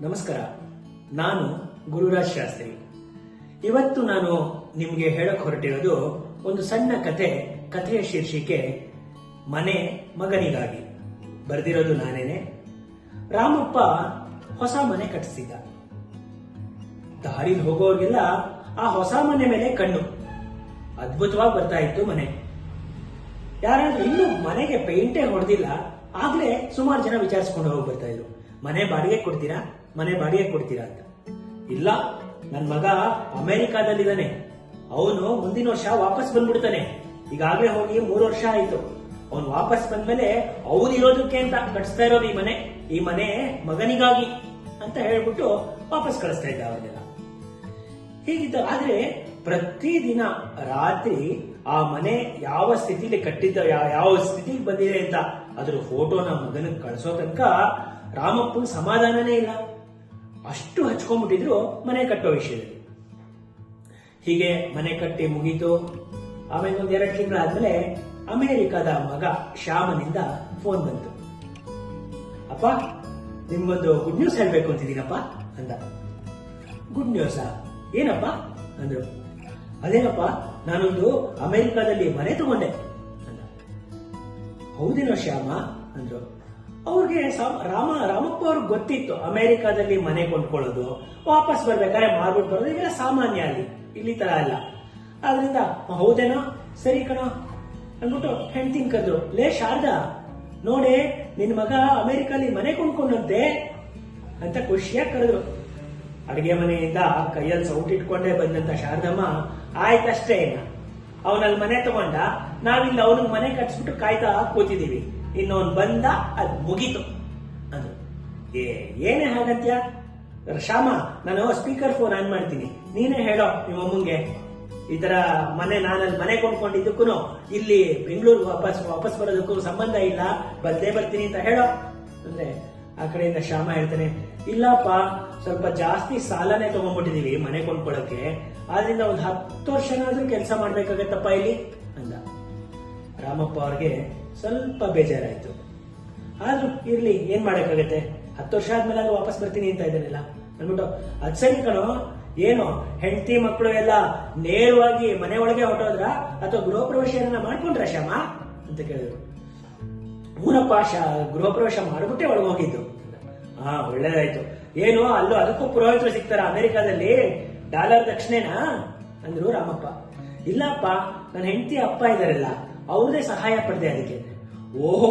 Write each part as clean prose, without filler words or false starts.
ನಮಸ್ಕಾರ. ನಾನು ಗುರುರಾಜ್ ಶಾಸ್ತ್ರಿ. ಇವತ್ತು ನಾನು ನಿಮಗೆ ಹೇಳಕ್ ಹೊರಟಿರೋದು ಒಂದು ಸಣ್ಣ ಕಥೆಯ ಶೀರ್ಷಿಕೆ ಮನೆ ಮಗನಿಗಾಗಿ. ಬರೆದಿರೋದು ನಾನೇನೆ. ರಾಮಪ್ಪ ಹೊಸ ಮನೆ ಕಟ್ಟಿಸಿದ್ದ. ದಾರಿಲಿ ಹೋಗೋರಿಗೆಲ್ಲ ಆ ಹೊಸ ಮನೆ ಮೇಲೆ ಕಣ್ಣು. ಅದ್ಭುತವಾಗಿ ಬರ್ತಾ ಇತ್ತು ಮನೆ. ಯಾರಾದ್ರೂ ಇನ್ನೂ ಮನೆಗೆ ಪೇಂಟೇ ಹೊಡೆದಿಲ್ಲ ಆಗ್ಲೇ ಸುಮಾರು ಜನ ವಿಚಾರಿಸ್ಕೊಂಡು ಹೋಗಿ ಬರ್ತಾ ಇದ್ರು, ಮನೆ ಬಾಡಿಗೆ ಕೊಡ್ತೀರಾ ಅಂತ. ಇಲ್ಲ, ನನ್ ಮಗ ಅಮೆರಿಕಾದಲ್ಲಿದ್ದಾನೆ, ಅವನು ಮುಂದಿನ ವರ್ಷ ವಾಪಸ್ ಬಂದ್ಬಿಡ್ತಾನೆ. ಈಗಾಗ್ಲೇ ಹೋಗಿ 3 ವರ್ಷ ಆಯ್ತು. ಅವನು ವಾಪಸ್ ಬಂದ್ಮೇಲೆ ಅವನಿರೋದಕ್ಕೆ ಅಂತ ಕಟ್ಸ್ತಾ ಇರೋದು ಈ ಮನೆ ಮಗನಿಗಾಗಿ ಅಂತ ಹೇಳ್ಬಿಟ್ಟು ವಾಪಸ್ ಕಳಿಸ್ತಾ ಇದ್ದ ಅವ್ರಿಗೆಲ್ಲ. ಹೀಗಿದ್ದ ಆದ್ರೆ ಪ್ರತಿದಿನ ರಾತ್ರಿ ಆ ಮನೆ ಯಾವ ಸ್ಥಿತಿಲಿ ಕಟ್ಟಿದ್ದ, ಯಾವ ಸ್ಥಿತಿಗೆ ಬಂದಿದೆ ಅಂತ ಅದ್ರ ಫೋಟೋನ ಮಗನಿಗೆ ಕಳಿಸೋ ತನಕ ರಾಮಪ್ಪನ ಸಮಾಧಾನನೇ ಇಲ್ಲ. ಅಷ್ಟು ಹಚ್ಕೊಂಡ್ಬಿಟ್ಟಿದ್ರು ಮನೆ ಕಟ್ಟೋ ವಿಷಯದಲ್ಲಿ. ಹೀಗೆ ಮನೆ ಕಟ್ಟಿ ಮುಗೀತು. ಆಮೇಲೆ 1-2 ತಿಂಗಳಾದ್ಮೇಲೆ ಅಮೆರಿಕದ ಮಗ ಶ್ಯಾಮನಿಂದ ಫೋನ್ ಬಂತು. ಅಪ್ಪ, ನಿಮ್ಗೊಂದು ಗುಡ್ ನ್ಯೂಸ್ ಹೇಳ್ಬೇಕು ಅಂತಿದ್ದೀನಪ್ಪ ಅಂದ. ಗುಡ್ ನ್ಯೂಸಾ? ಏನಪ್ಪ ಅಂದ್ರು. ಅದೇನಪ್ಪ, ನಾನೊಂದು ಅಮೆರಿಕಾದಲ್ಲಿ ಮನೆ ತಗೊಂಡೆ ಅಂದ. ಹೌದೇನೋ ಶ್ಯಾಮ ಅಂದ್ರು. ಅವ್ರಿಗೆ ರಾಮಪ್ಪ ಅವ್ರಿಗೆ ಗೊತ್ತಿತ್ತು ಅಮೆರಿಕಾದಲ್ಲಿ ಮನೆ ಕೊಂಡ್ಕೊಳ್ಳೋದು, ವಾಪಸ್ ಬರ್ಬೇಕಾದ್ರೆ ಮಾರ್ಬಿಟ್ಟು ಬರೋದು ಇವೆಲ್ಲ ಸಾಮಾನ್ಯ ಇಲ್ಲಿ ತರ ಅಲ್ಲ. ಆದ್ರಿಂದ ಹೌದೇನೋ, ಸರಿ ಕಣೋ ಅಂದ್ಬಿಟ್ಟು ಹೆಂಡ್ತಿನ್ ಕರೆದ್ರು. ಲೇ ಶಾರದಾ, ನೋಡೆ ನಿನ್ ಮಗ ಅಮೆರಿಕಲ್ಲಿ ಮನೆ ಕೊಂಡ್ಕೊಂಡಂತೆ ಅಂತ ಖುಷಿಯಾಗಿ ಕರೆದ್ರು. ಅಡಿಗೆ ಮನೆಯಿಂದ ಕೈಯಲ್ಲಿ ಸೌಟ್ ಇಟ್ಕೊಂಡೇ ಬಂದಂತ ಶಾರದಮ್ಮ, ಆಯ್ತಷ್ಟೇ, ಅವನಲ್ಲಿ ಮನೆ ತಗೊಂಡ, ನಾವಿಲ್ಲಿ ಅವನಿಗೆ ಮನೆ ಕಟ್ಸ್ಬಿಟ್ಟು ಕಾಯ್ತಾ ಕೂತಿದೀವಿ, ಇನ್ನೊಂದು ಬಂದ ಅದ್ ಮುಗೀತು ಅಂದ್ರು. ಏನೇ ಹಾಗಂತ್ಯ ಶ್ಯಾಮ, ನಾನು ಸ್ಪೀಕರ್ ಫೋನ್ ಆನ್ ಮಾಡ್ತೀನಿ, ನೀನೇ ಹೇಳೋ ನಿಮ್ಮ ಅಮ್ಮಂಗೆ ಈ ತರ ನಾನಲ್ಲಿ ಮನೆ ಕೊಂಡ್ಕೊಂಡಿದ್ದಕ್ಕೂ ಇಲ್ಲಿ ಬೆಂಗಳೂರು ವಾಪಸ್ ಬರೋದಕ್ಕೂ ಸಂಬಂಧ ಇಲ್ಲ, ಬರ್ತೀನಿ ಅಂತ ಹೇಳೋ ಅಂದ್ರೆ ಆ ಕಡೆಯಿಂದ ಶ್ಯಾಮ ಹೇಳ್ತಾನೆ, ಇಲ್ಲಪ್ಪ, ಸ್ವಲ್ಪ ಜಾಸ್ತಿ ಸಾಲನೇ ತಗೊಂಡ್ಬಿಟ್ಟಿದೀವಿ ಮನೆ ಕೊಂಡ್ಕೊಳ್ಳೋಕೆ, ಆದ್ರಿಂದ ಒಂದು 10 ವರ್ಷನಾದ್ರೂ ಕೆಲಸ ಮಾಡ್ಬೇಕಾಗತ್ತಪ್ಪ ಇಲ್ಲಿ ಅಂದ. ರಾಮಪ್ಪ ಅವ್ರಿಗೆ ಸ್ವಲ್ಪ ಬೇಜಾರಾಯ್ತು. ಆದ್ರೂ ಇರ್ಲಿ, ಏನ್ ಮಾಡಕ್ಕಾಗತ್ತೆ, 10 ವರ್ಷ ಆದ್ಮೇಲೆ ಅದು ವಾಪಸ್ ಬರ್ತೀನಿ ಅಂತ ಇದ್ದಾನೆಲ್ಲ ಅಂದ್ಬಿಟ್ಟು, ಅದ್ ಸರಿ ಕಣೋ, ಏನು ಹೆಂಡತಿ ಮಕ್ಕಳು ಎಲ್ಲ ನೇರವಾಗಿ ಮನೆ ಒಳಗೆ ಹೊಟ್ಟೋದ್ರ ಅಥವಾ ಗೃಹ ಪ್ರವೇಶ ಮಾಡ್ಕೊಂಡ್ರ ಶ್ಯಾಮ ಅಂತ ಕೇಳಿದ್ರು. ಮೂರಪ್ಪ, ಗೃಹ ಪ್ರವೇಶ ಮಾಡ್ಬಿಟ್ಟೆ ಒಳಗೆ ಹೋಗಿದ್ದು. ಹಾ, ಒಳ್ಳೇದಾಯ್ತು. ಏನು ಅಲ್ಲೂ ಅದಕ್ಕೂ ಪುರೋಹಿತರು ಸಿಗ್ತಾರ ಅಮೆರಿಕಾದಲ್ಲಿ, $1 ದಕ್ಷಿಣೆನಾ ಅಂದ್ರು ರಾಮಪ್ಪ. ಇಲ್ಲಪ್ಪ, ನನ್ನ ಹೆಂಡತಿ ಅಪ್ಪ ಇದಾರಲ್ಲ, ಅವ್ರದೇ ಸಹಾಯ ಪಡೆದೆ ಅದಕ್ಕೆ. ಓಹೋ,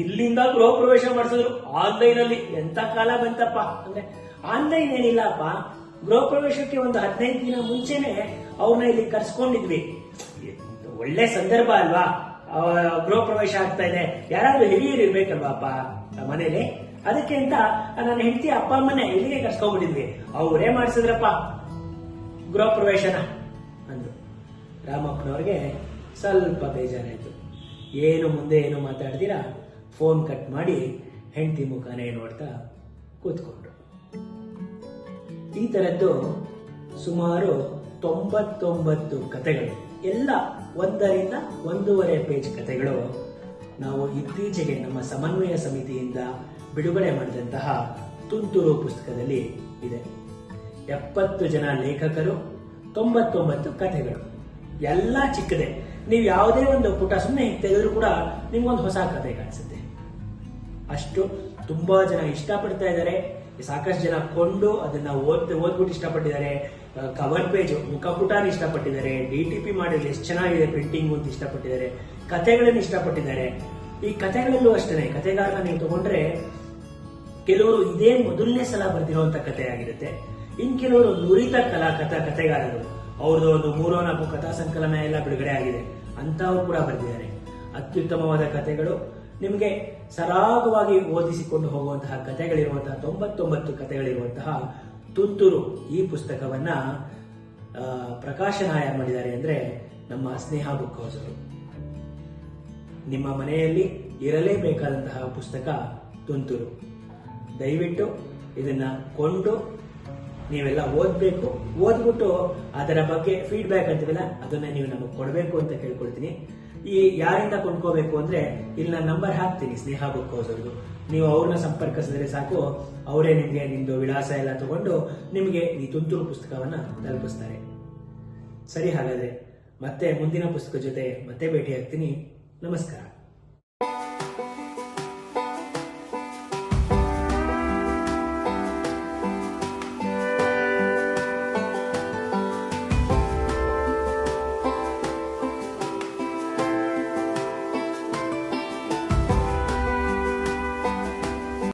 ಇಲ್ಲಿಂದ ಗೃಹ ಪ್ರವೇಶ ಮಾಡಿಸಿದ್ರು ಆನ್ಲೈನ್ ಅಲ್ಲಿ, ಎಂತ ಕಾಲ ಬಂತಪ್ಪ ಅಂದ್ರೆ. ಆನ್ಲೈನ್ ಏನಿಲ್ಲಪ್ಪ, ಗೃಹ ಪ್ರವೇಶಕ್ಕೆ ಒಂದು 15 ದಿನ ಮುಂಚೆನೆ ಅವ್ರನ್ನ ಇಲ್ಲಿ ಕರ್ಸ್ಕೊಂಡಿದ್ವಿ. ಒಳ್ಳೆ ಸಂದರ್ಭ ಅಲ್ವಾ, ಗೃಹ ಪ್ರವೇಶ ಆಗ್ತಾ ಇದೆ, ಯಾರಾದ್ರೂ ಹಿರಿಯರು ಇರ್ಬೇಕಲ್ವಾಪ್ಪ ಮನೇಲಿ, ಅದಕ್ಕೆ ಅಂತ ನನ್ನ ಹೆಂಡತಿ ಅಪ್ಪ ಅಮ್ಮನೆ ಇಲ್ಲಿಗೆ ಕರ್ಸ್ಕೊಂಡ್ಬಿಟ್ಟಿದ್ವಿ, ಅವರೇ ಮಾಡಿಸಿದ್ರಪ್ಪ ಗೃಹ ಪ್ರವೇಶನ ಅಂದ್ರು. ರಾಮಪ್ಪನವ್ರಿಗೆ ಸ್ವಲ್ಪ ಬೇಜಾರಾಯ್ತು. ಮುಂದೆ ಏನು ಮಾತಾಡ್ತೀರಾ, ಫೋನ್ ಕಟ್ ಮಾಡಿ ಹೆಂಡತಿ ಮುಖಾನೇ ನೋಡ್ತಾ ಕೂತ್ಕೊಂಡ್ರು. ಈ ತರದ್ದು ಸುಮಾರು 99 ಕಥೆಗಳು, ಎಲ್ಲ 1ರಿಂದ 1.5 ಪೇಜ್ ಕಥೆಗಳು ನಾವು ಇತ್ತೀಚೆಗೆ ನಮ್ಮ ಸಮನ್ವಯ ಸಮಿತಿಯಿಂದ ಬಿಡುಗಡೆ ಮಾಡಿದಂತಹ ತುಂತುರು ಪುಸ್ತಕದಲ್ಲಿ ಇದೆ. 70 ಜನ ಲೇಖಕರು, 99 ಕಥೆಗಳು, ಎಲ್ಲ ಚಿಕ್ಕದೆ. ನೀವು ಯಾವುದೇ ಒಂದು ಪುಟ ಸುಮ್ಮನೆ ತೆಗೆದ್ರು ಕೂಡ ನಿಮ್ಗೊಂದು ಹೊಸ ಕಥೆ ಕಾಣಿಸುತ್ತೆ. ಅಷ್ಟು ತುಂಬಾ ಜನ ಇಷ್ಟಪಡ್ತಾ ಇದ್ದಾರೆ. ಸಾಕಷ್ಟು ಜನ ಕೊಂಡು ಅದನ್ನ ಓದ್ಬಿಟ್ಟು ಇಷ್ಟಪಟ್ಟಿದ್ದಾರೆ. ಕವರ್ ಪೇಜ್, ಮುಖಪುಟಾನ ಇಷ್ಟಪಟ್ಟಿದ್ದಾರೆ. DTP ಮಾಡಿದ್ರೆ ಎಷ್ಟು ಚೆನ್ನಾಗಿದೆ ಪ್ರಿಂಟಿಂಗ್ ಅಂತ ಇಷ್ಟಪಟ್ಟಿದ್ದಾರೆ. ಕಥೆಗಳನ್ನು ಇಷ್ಟಪಟ್ಟಿದ್ದಾರೆ. ಈ ಕಥೆಗಳಲ್ಲೂ ಅಷ್ಟೇ, ಕಥೆಗಾರನ ನೀವು ತಗೊಂಡ್ರೆ ಕೆಲವರು ಇದೇ ಮೊದಲನೇ ಸಲ ಬರ್ದಿರುವಂತ ಕಥೆ ಆಗಿರುತ್ತೆ. ಇನ್ ಕೆಲವರು ನುರಿತ ಕಥೆಗಾರರು, ಅವ್ರದ್ದು ಒಂದು 3-4 ಕಥಾ ಸಂಕಲನ ಎಲ್ಲ ಬಿಡುಗಡೆ ಆಗಿದೆ, ಅಂತವ್ರು ಕೂಡ ಬರ್ದಿದ್ದಾರೆ. ಅತ್ಯುತ್ತಮವಾದ ಕಥೆಗಳು, ನಿಮಗೆ ಸರಾಗವಾಗಿ ಓದಿಸಿಕೊಂಡು ಹೋಗುವಂತಹ ಕಥೆಗಳಿರುವಂತಹ 99 ಕಥೆಗಳಿರುವಂತಹ ತುಂತುರು ಈ ಪುಸ್ತಕವನ್ನ ಪ್ರಕಾಶನ ಯಾರು ಮಾಡಿದ್ದಾರೆ ಅಂದ್ರೆ ನಮ್ಮ ಸ್ನೇಹ ಬುಕ್ ಹೌಸ್ ಅವರು. ನಿಮ್ಮ ಮನೆಯಲ್ಲಿ ಇರಲೇಬೇಕಾದಂತಹ ಪುಸ್ತಕ ತುಂತುರು. ದಯವಿಟ್ಟು ಇದನ್ನ ಕೊಂಡು ನೀವೆಲ್ಲ ಓದ್ಬೇಕು. ಓದ್ಬಿಟ್ಟು ಅದರ ಬಗ್ಗೆ ಫೀಡ್ಬ್ಯಾಕ್ ಅಂತೀವಲ್ಲ, ಅದನ್ನ ನೀವು ನಮಗೆ ಕೊಡಬೇಕು ಅಂತ ಕೇಳ್ಕೊಳ್ತೀನಿ. ಈ ಯಾರಿಂದ ಕೊಂಡ್ಕೋಬೇಕು ಅಂದ್ರೆ ಇಲ್ಲಿ ನಾನು ನಂಬರ್ ಹಾಕ್ತೀನಿ, ಸ್ನೇಹ ಬುಕ್ ಹೌಸ್ ಅವ್ರದ್ದು ನೀವು ಅವ್ರನ್ನ ಸಂಪರ್ಕಿಸಿದ್ರೆ ಸಾಕು, ಅವರೇ ನಿಮಗೆ ನಿಮ್ದು ವಿಳಾಸ ಎಲ್ಲ ತಗೊಂಡು ನಿಮಗೆ ಈ ತುಂತುರು ಪುಸ್ತಕವನ್ನ ತಲುಪಿಸ್ತಾರೆ. ಸರಿ, ಹಾಗಾದ್ರೆ ಮತ್ತೆ ಮುಂದಿನ ಪುಸ್ತಕ ಜೊತೆ ಮತ್ತೆ ಭೇಟಿ ಆಗ್ತೀನಿ. ನಮಸ್ಕಾರ.